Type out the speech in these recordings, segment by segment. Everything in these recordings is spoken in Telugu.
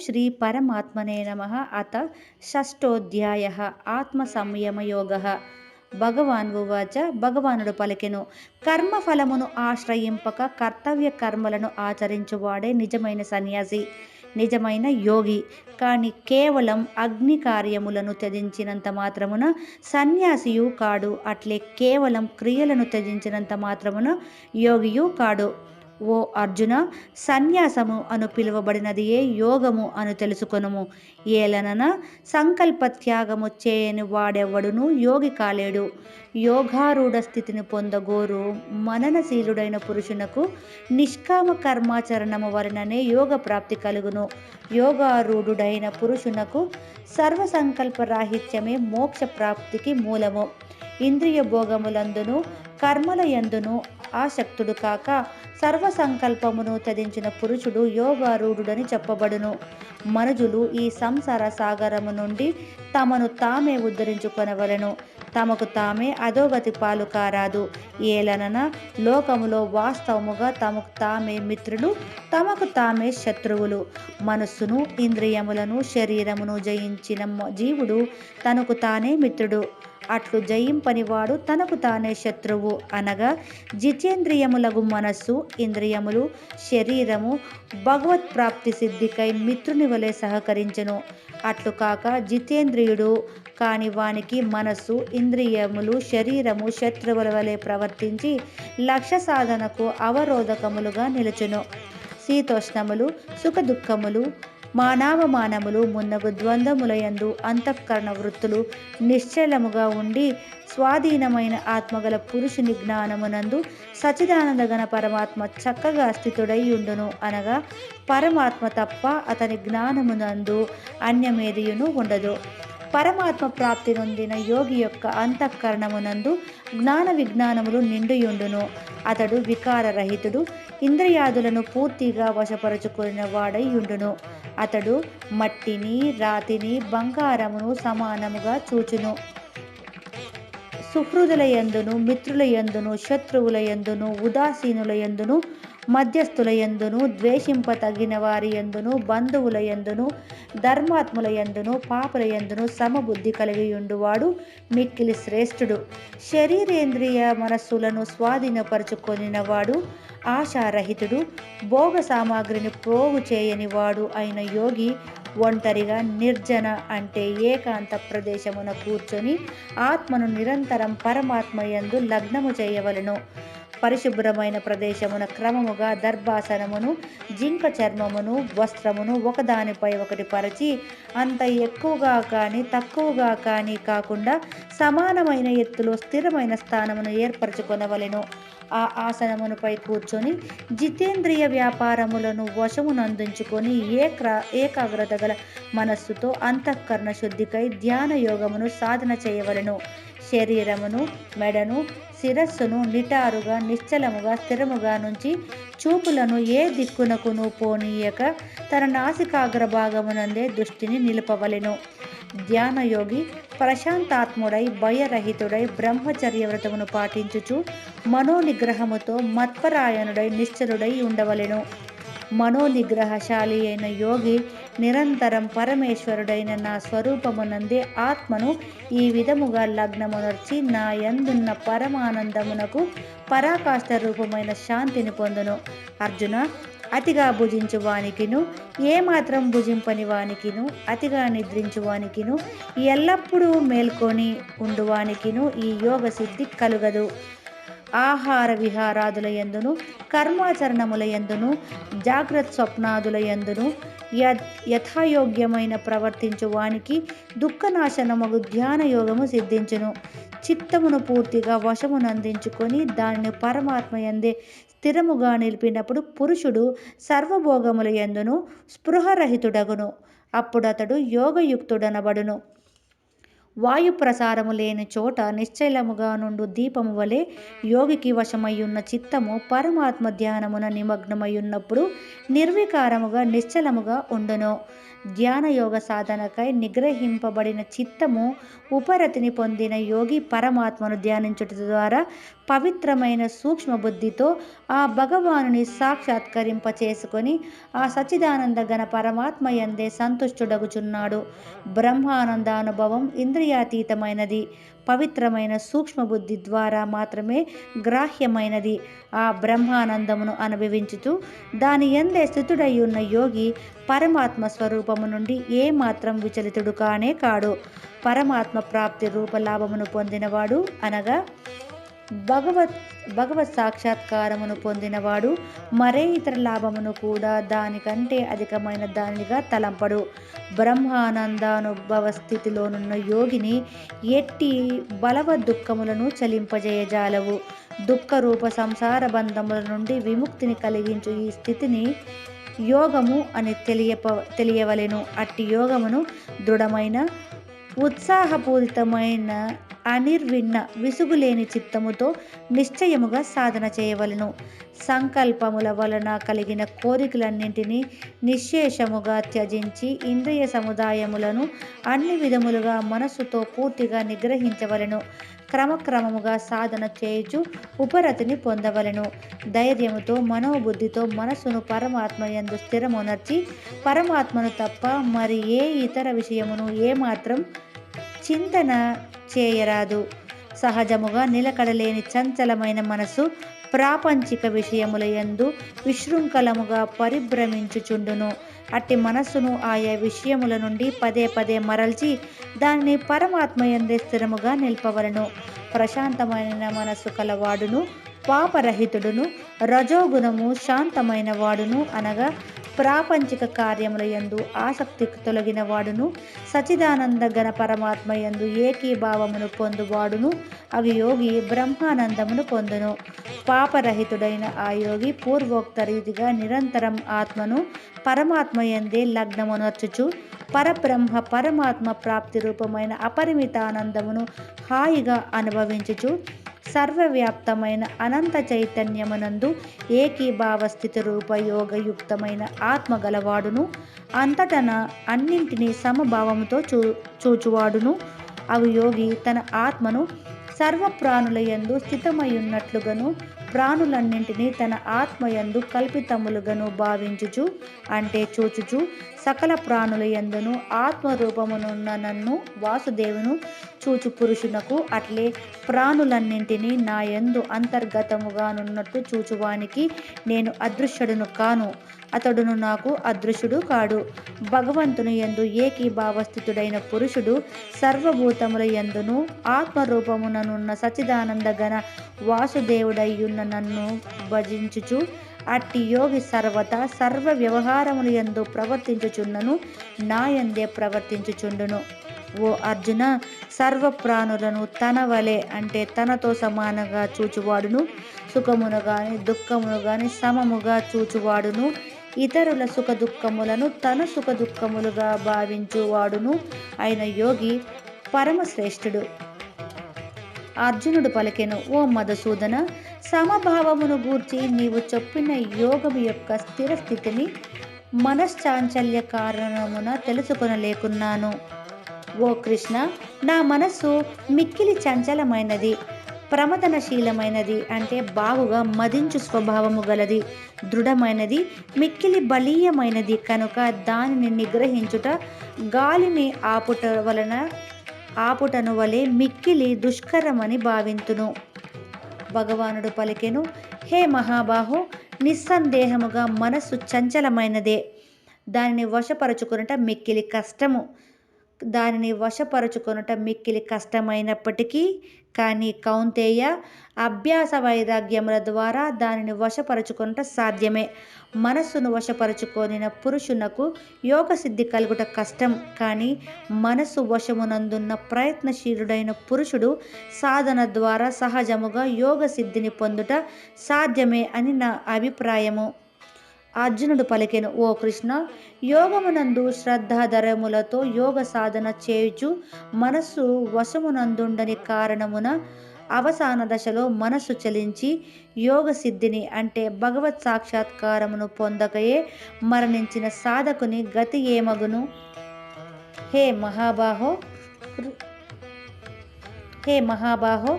శ్రీ పరమాత్మనే నమః. అత షష్టోధ్యాయః. ఆత్మ సంయమ యోగః. భగవాన్ ఉవాచ. భగవానుడు పలికెను, కర్మఫలమును ఆశ్రయింపక కర్తవ్య కర్మలను ఆచరించువాడే నిజమైన సన్యాసి, నిజమైన యోగి. కానీ కేవలం అగ్ని కార్యములను త్యజించినంత మాత్రమున సన్యాసియు కాడు, అట్లే కేవలం క్రియలను త్యజించినంత మాత్రమున యోగియు కాడు. ఓ అర్జున, సన్యాసము అను పిలువబడినదియే యోగము అను తెలుసుకొనుము. ఏలనన సంకల్ప త్యాగము చేయని వాడెవ్వడును యోగి కాలేడు. యోగారూఢ స్థితిని పొందగోరు మననశీలుడైన పురుషునకు నిష్కామ కర్మాచరణము వలననే యోగ ప్రాప్తి కలుగును. యోగారూఢుడైన పురుషునకు సర్వసంకల్ప రాహిత్యమే మోక్ష ప్రాప్తికి మూలము. ఇంద్రియ భోగములందును కర్మల యందును ఆసక్తుడు కాక సర్వసంకల్పమును త్యజించిన పురుషుడు యోగారూఢుడని చెప్పబడును. మనుజులు ఈ సంసార సాగరము నుండి తమను తామే ఉద్ధరించుకొనవలెను. తమకు తామే అధోగతి పాలు కారాదు. ఏలనన లోకములో వాస్తవముగా తమకు తామే మిత్రులు, తమకు తామే శత్రువులు. మనస్సును, ఇంద్రియములను, శరీరమును జయించిన జీవుడు తనకు తానే మిత్రుడు. అట్లు జయింపనివాడు తనకు తానే శత్రువు. అనగా జితేంద్రియములగు మనస్సు, ఇంద్రియములు, శరీరము భగవత్ప్రాప్తి సిద్ధికై మిత్రుని వలె సహకరించెను. అట్లు కాక జితేంద్రియుడు కాని వానికి మనస్సు, ఇంద్రియములు, శరీరము శత్రువుల వలె ప్రవర్తించి లక్ష్య సాధనకు అవరోధకములుగా నిలుచును. శీతోష్ణములు, సుఖదుఖములు, మానావమానములు మున్నగు ద్వంద్వములయందు అంతఃకరణ వృత్తులు నిశ్చలముగా ఉండి స్వాధీనమైన ఆత్మగల పురుషుని జ్ఞానమునందు సచ్చిదానందగణ పరమాత్మ చక్కగా స్థితుడై ఉండును. అనగా పరమాత్మ తప్ప అతని జ్ఞానమునందు అన్యమేదియును ఉండదు. పరమాత్మ ప్రాప్తి నొందిన యోగి యొక్క అంతఃకరణమునందు జ్ఞాన విజ్ఞానములు నిండియుండును. అతడు వికారరహితుడు, ఇంద్రియాదులను పూర్తిగా వశపరుచుకున్న వాడై ఉండును. అతడు మట్టిని, రాతిని, బంగారమును సమానముగా చూచును. సుహృదుల యందును, మిత్రుల యందును, శత్రువుల యందును, ఉదాసీనుల యందును, మధ్యస్థుల యందును, ద్వేషింపతగిన వారి యందును, బంధువుల యందును, ధర్మాత్ముల యందును, పాపుల యందును సమబుద్ధి కలిగియుండువాడు మిక్కిలి శ్రేష్ఠుడు. శరీరేంద్రియ మనస్సులను స్వాధీనపరుచుకొనినవాడు ఆశారహితుడు. భోగ సామాగ్రిని ప్రోగు చేయనివాడు అయిన యోగి ఒంటరిగా నిర్జన అంటే ఏకాంత ప్రదేశమున కూర్చొని ఆత్మను నిరంతరం పరమాత్మ యందు లగ్నము చేయవలెను. పరిశుభ్రమైన ప్రదేశమున క్రమముగా దర్భాసనమును, జింక చర్మమును, వస్త్రమును ఒకదానిపై ఒకటి పరచి అంత ఎక్కువగా కానీ తక్కువగా కానీ కాకుండా సమానమైన ఎత్తులో స్థిరమైన స్థానమును ఏర్పరచుకొనవలెను. ఆ ఆసనమునుపై కూర్చొని జితేంద్రియ వ్యాపారములను వశమునందుంచుకొని ఏకాగ్రత గల మనస్సుతో అంతఃకరణ శుద్ధికై ధ్యాన యోగమును సాధన చేయవలెను. శరీరమును, మెడను, శిరస్సును నిటారుగా నిశ్చలముగా స్థిరముగా నుంచి చూపులను ఏ దిక్కునకును పోనీయక తన నాసికాగ్ర భాగమునందే దృష్టిని నిలుపవలెను. ధ్యానయోగి ప్రశాంతాత్ముడై భయరహితుడై బ్రహ్మచర్య వ్రతమును పాటించుచు మనోనిగ్రహముతో మత్పరాయణుడై నిశ్చలుడై ఉండవలెను. మనోనిగ్రహశాలి అయిన యోగి నిరంతరం పరమేశ్వరుడైన నా స్వరూపమునందే ఆత్మను ఈ విధముగా లగ్నమునర్చి నా యందున్న పరమానందమునకు పరాకాష్ఠ రూపమైన శాంతిని పొందును. అర్జున, అతిగా భుజించు వానికిను, ఏమాత్రం భుజింపని వానికిను, అతిగా నిద్రించు వానికిను, ఎల్లప్పుడూ మేల్కొని ఉండువానికిను ఈ యోగ సిద్ధి కలుగదు. ఆహార విహారాదుల యందును, కర్మాచరణముల యందును, జాగ్రత్త స్వప్నాదుల యందును యథాయోగ్యమైన ప్రవర్తించు వానికి దుఃఖనాశనమగు ధ్యాన యోగము సిద్ధించును. చిత్తమును పూర్తిగా వశమునందించుకొని దానిని పరమాత్మ యందే స్థిరముగా నిలిపినప్పుడు పురుషుడు సర్వభోగముల యందును స్పృహరహితుడగును. అప్పుడు అతడు యోగయుక్తుడనబడును. వాయు ప్రసారము లేని చోట నిశ్చలముగా నుండు దీపము వలె యోగికి వశమయ్యున్న చిత్తము పరమాత్మ ధ్యానమున నిమగ్నమయ్యున్నప్పుడు నిర్వికారముగా నిశ్చలముగా ఉండును. ధ్యాన యోగ సాధనకై నిగ్రహింపబడిన చిత్తము ఉపరతిని పొందిన యోగి పరమాత్మను ధ్యానించుట ద్వారా పవిత్రమైన సూక్ష్మ బుద్ధితో ఆ భగవానుని సాక్షాత్కరింప చేసుకొని ఆ సచ్చిదానంద గణ పరమాత్మ యందే సంతుష్టుడగుచున్నాడు. బ్రహ్మానందానుభవం ఇంద్రియాతీతమైనది, పవిత్రమైన సూక్ష్మ బుద్ధి ద్వారా మాత్రమే గ్రాహ్యమైనది. ఆ బ్రహ్మానందమును అనుభవించుతూ దాని యందే స్థితుడయ్యున్న యోగి పరమాత్మ స్వరూపము నుండి ఏమాత్రం విచలితుడు కానే కాడు. పరమాత్మ ప్రాప్తి రూపలాభమును పొందినవాడు అనగా భగవత్ సాక్షాత్కారమును పొందినవాడు మరే ఇతర లాభమును కూడా దానికంటే అధికమైన దానిగా తలంపడు. బ్రహ్మానందానుభవ స్థితిలోనున్న యోగిని ఎట్టి దుఃఖములను చలింపజేయజాలవు. దుఃఖరూప సంసార బంధముల నుండి విముక్తిని కలిగించు ఈ స్థితిని యోగము అని తెలియవలెను. అట్టి యోగమును దృఢమైన ఉత్సాహపూరితమైన అనిర్విన్న విసుగులేని చిత్తముతో నిశ్చయముగా సాధన చేయవలను. సంకల్పముల వలన కలిగిన కోరికలన్నింటినీ నిశ్శేషముగా త్యజించి ఇంద్రియ సముదాయములను అన్ని విధములుగా మనస్సుతో పూర్తిగా నిగ్రహించవలను. క్రమక్రమముగా సాధన చేయుచు ఉపరతిని పొందవలను. ధైర్యముతో మనోబుద్ధితో మనస్సును పరమాత్మ యందు స్థిరమునర్చి పరమాత్మను తప్ప మరి ఏ ఇతర విషయమును ఏమాత్రం చింతన చేయరాదు. సహజముగా నిలకడలేని చంచలమైన మనసు ప్రాపంచిక విషయముల యందు విశృంఖలముగా పరిభ్రమించుచుండును. అట్టి మనస్సును ఆయా విషయముల నుండి పదే పదే మరల్చి దానిని పరమాత్మ యందే స్థిరముగా నిల్పవలను. ప్రశాంతమైన మనస్సు కలవాడును, పాపరహితుడును, రజోగుణము శాంతమైన వాడును అనగా ప్రాపంచిక కార్యముల యందు ఆసక్తి తొలగిన వాడును, సచిదానంద గణ పరమాత్మ యందు ఏకీభావమును పొందువాడును అవి యోగి బ్రహ్మానందమును పొందును. పాపరహితుడైన ఆ యోగి పూర్వోక్త రీతిగా నిరంతరం ఆత్మను పరమాత్మ యందే లగ్నమునర్చుచు పరబ్రహ్మ పరమాత్మ ప్రాప్తి రూపమైన అపరిమితానందమును హాయిగా అనుభవించుచు సర్వవ్యాప్తమైన అనంత చైతన్యమునందు ఏకీభావ స్థితి రూప యోగయుక్తమైన ఆత్మ గలవాడును, అంతటన అన్నింటినీ సమభావముతో చూచువాడును అవి యోగి తన ఆత్మను సర్వప్రాణుల యందు స్థితమయ్యున్నట్లుగాను ప్రాణులన్నింటినీ తన ఆత్మయందు కల్పితములుగాను భావించుచు అంటే చూచుచు సకల ప్రాణుల యందును ఆత్మరూపమునున్న నన్ను వాసుదేవును చూచు పురుషునకు అట్లే ప్రాణులన్నింటినీ నా యందు అంతర్గతముగానున్నట్టు చూచువానికి నేను అదృశ్యుడును కాను, అతడును నాకు అదృశ్యుడు కాడు. భగవంతుని యందు ఏకీభావస్థితుడైన పురుషుడు సర్వభూతముల యందును ఆత్మరూపముననున్న సచిదానంద గణ వాసుదేవుడయ్యున్న నన్ను భజించుచు అట్టి యోగి సర్వత సర్వ వ్యవహారముల యందు ప్రవర్తించుచున్నను నా యందే ప్రవర్తించుచుండును. ఓ అర్జున, సర్వ ప్రాణులను తన వలె అంటే తనతో సమానంగా చూచువాడును, సుఖమును గాని దుఃఖమును గాని సమముగా చూచువాడును, ఇతరుల సుఖ దుఃఖములను తన సుఖ దుఃఖములుగా భావించువాడును అయిన యోగి పరమశ్రేష్ఠుడు. అర్జునుడు పలికెను, ఓ మధుసూదన, సమభావమును గూర్చి నీవు చెప్పిన యోగము యొక్క స్థిర స్థితిని మనశ్చాంచల్య కారణమున తెలుసుకొనలేకున్నాను. ఓ కృష్ణ, నా మనస్సు మిక్కిలి చంచలమైనది, ప్రమదనశీలమైనది అంటే బాగుగా మదించు స్వభావము గలది, దృఢమైనది, మిక్కిలి బలీయమైనది కనుక దానిని నిగ్రహించుట గాలిని ఆపుటను వలె మిక్కిలి దుష్కరమని భావింతును. భగవానుడు పలికెను, హే మహాబాహో, నిస్సందేహముగా మనస్సు చంచలమైనదే, దానిని వశపరచుకొనుట మిక్కిలి కష్టమైనప్పటికీ కానీ కౌంతేయ, అభ్యాస వైరాగ్యముల ద్వారా దానిని వశపరచుకొనుట సాధ్యమే. మనస్సును వశపరచుకొనిన పురుషునకు యోగసిద్ధి కలుగుట కష్టం, కానీ మనస్సు వశమునందున్న ప్రయత్నశీలుడైన పురుషుడు సాధన ద్వారా సహజముగా యోగసిద్ధిని పొందుట సాధ్యమే అని నా అభిప్రాయము. అర్జునుడు పలికెను, ఓ కృష్ణ, యోగమునందు శ్రద్ధాధరములతో యోగ సాధన చేయుచు మనస్సు వశమునందుండని కారణమున అవసాన దశలో మనస్సు చలించి యోగ సిద్ధిని అంటే భగవత్ సాక్షాత్కారమును పొందకయే మరణించిన సాధకుని గతి ఏమగును? హే మహాబాహో,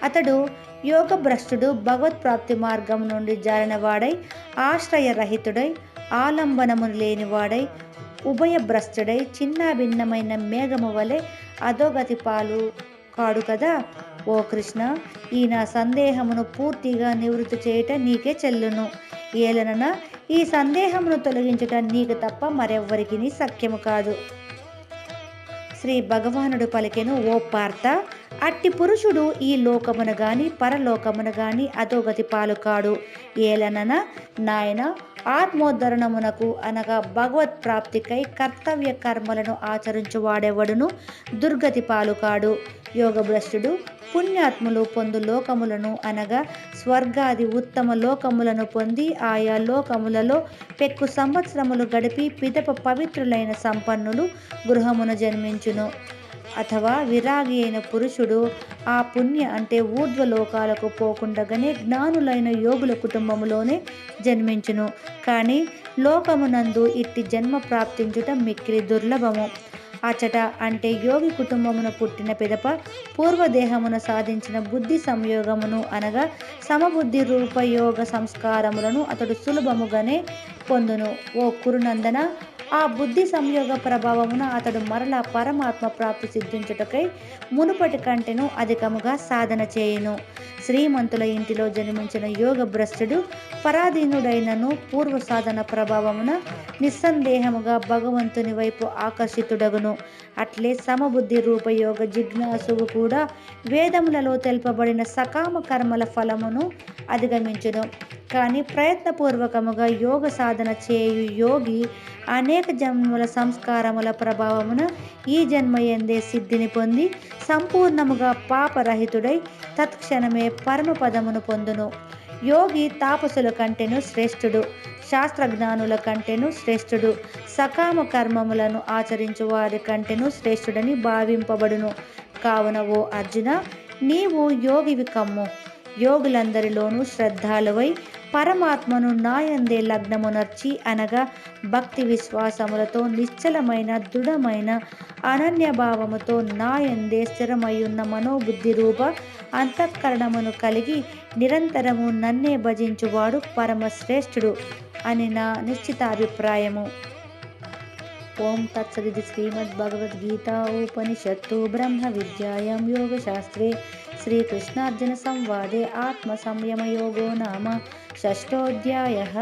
అతడు యోగభ్రష్టుడు భగవత్ప్రాప్తి మార్గం నుండి జారినవాడై, ఆశ్రయరహితుడై, ఆలంబనమును లేనివాడై, ఉభయభ్రష్టుడై, చిన్నాభిన్నమైన మేఘము వలె అధోగతి పాలు కాడు కదా. ఓ కృష్ణ, ఈ నా సందేహమును పూర్తిగా నివృత్తి చేయుట నీకే చెల్లును. ఏలనన ఈ సందేహమును తొలగించుట నీకు తప్ప మరెవ్వరికి సఖ్యము కాదు. శ్రీ భగవానుడు పలికెను, ఓ పార్థ, అట్టి పురుషుడు ఈ లోకమున గాని పరలోకమున గాని అధోగతి పాలు కాడు. ఏలనన నాయన, ఆత్మోద్ధరణమునకు అనగా భగవత్ ప్రాప్తికై కర్తవ్య కర్మలను ఆచరించువాడెవడును దుర్గతి పాలు కాడు. యోగభ్రష్టుడు పుణ్యాత్ములు పొందు లోకములను అనగా స్వర్గాది ఉత్తమ లోకములను పొంది ఆయా లోకములలో పెక్కు సంవత్సరములు గడిపి పిదప పవిత్రులైన సంపన్నులు గృహమును జన్మించును. అథవా విరాగి అయిన పురుషుడు ఆ పుణ్య అంటే ఊర్ధ్వలోకాలకు పోకుండగానే జ్ఞానులైన యోగుల కుటుంబములోనే జన్మించును. కానీ లోకమునందు ఇట్టి జన్మ ప్రాప్తించుట మిక్కిలి దుర్లభము. అచట అంటే యోగి కుటుంబమును పుట్టిన పిదప పూర్వదేహమును సాధించిన బుద్ధి సంయోగమును అనగా సమబుద్ధి రూపయోగ సంస్కారములను అతడు సులభముగానే పొందును. ఓ కురునందన, ఆ బుద్ధి సంయోగ ప్రభావమున అతడు మరలా పరమాత్మ ప్రాప్తి సిద్ధించుటకై మునుపటి కంటెను అధికముగా సాధన చేయును. శ్రీమంతుల ఇంటిలో జన్మించిన యోగ భ్రష్టుడు పరాధీనుడైనను పూర్వ సాధన ప్రభావమున నిస్సందేహముగా భగవంతుని వైపు ఆకర్షితుడగును. అట్లే సమబుద్ధి రూపయోగ జిజ్ఞాసువు కూడా వేదములలో తెలుపబడిన సకామ కర్మల ఫలమును అధిగమించును. కానీ ప్రయత్నపూర్వకముగా యోగ సాధన చేయు యోగి అనేక జన్మల సంస్కారముల ప్రభావమున ఈ జన్మయందే సిద్ధిని పొంది సంపూర్ణముగా పాపరహితుడై తత్క్షణమే పరమపదమును పొందును. యోగి తాపసుల కంటెను శ్రేష్ఠుడు, శాస్త్రజ్ఞానుల కంటెను శ్రేష్ఠుడు, సకామ కర్మములను ఆచరించు వారి కంటెను శ్రేష్ఠుడని భావింపబడును. కావున ఓ అర్జున, నీవు యోగివి కమ్ము. యోగులందరిలోనూ శ్రద్ధాలువై పరమాత్మను నాయందే లగ్నమునర్చి అనగా భక్తి విశ్వాసములతో నిశ్చలమైన దృఢమైన అనన్యభావముతో నాయందే స్థిరమయ్యున్న మనోబుద్ధి రూప అంతఃకరణమును కలిగి నిరంతరము నన్నే భజించువాడు పరమశ్రేష్ఠుడు అని నా నిశ్చితాభిప్రాయము. ఓం తత్సదితి. శ్రీమద్భగవద్గీతా ఉపనిషత్తు బ్రహ్మ విద్యాయాం యోగశాస్త్రే శ్రీకృష్ణార్జున సంవాదే ఆత్మ సంయమయోగో నామ షష్ఠోధ్యాయః.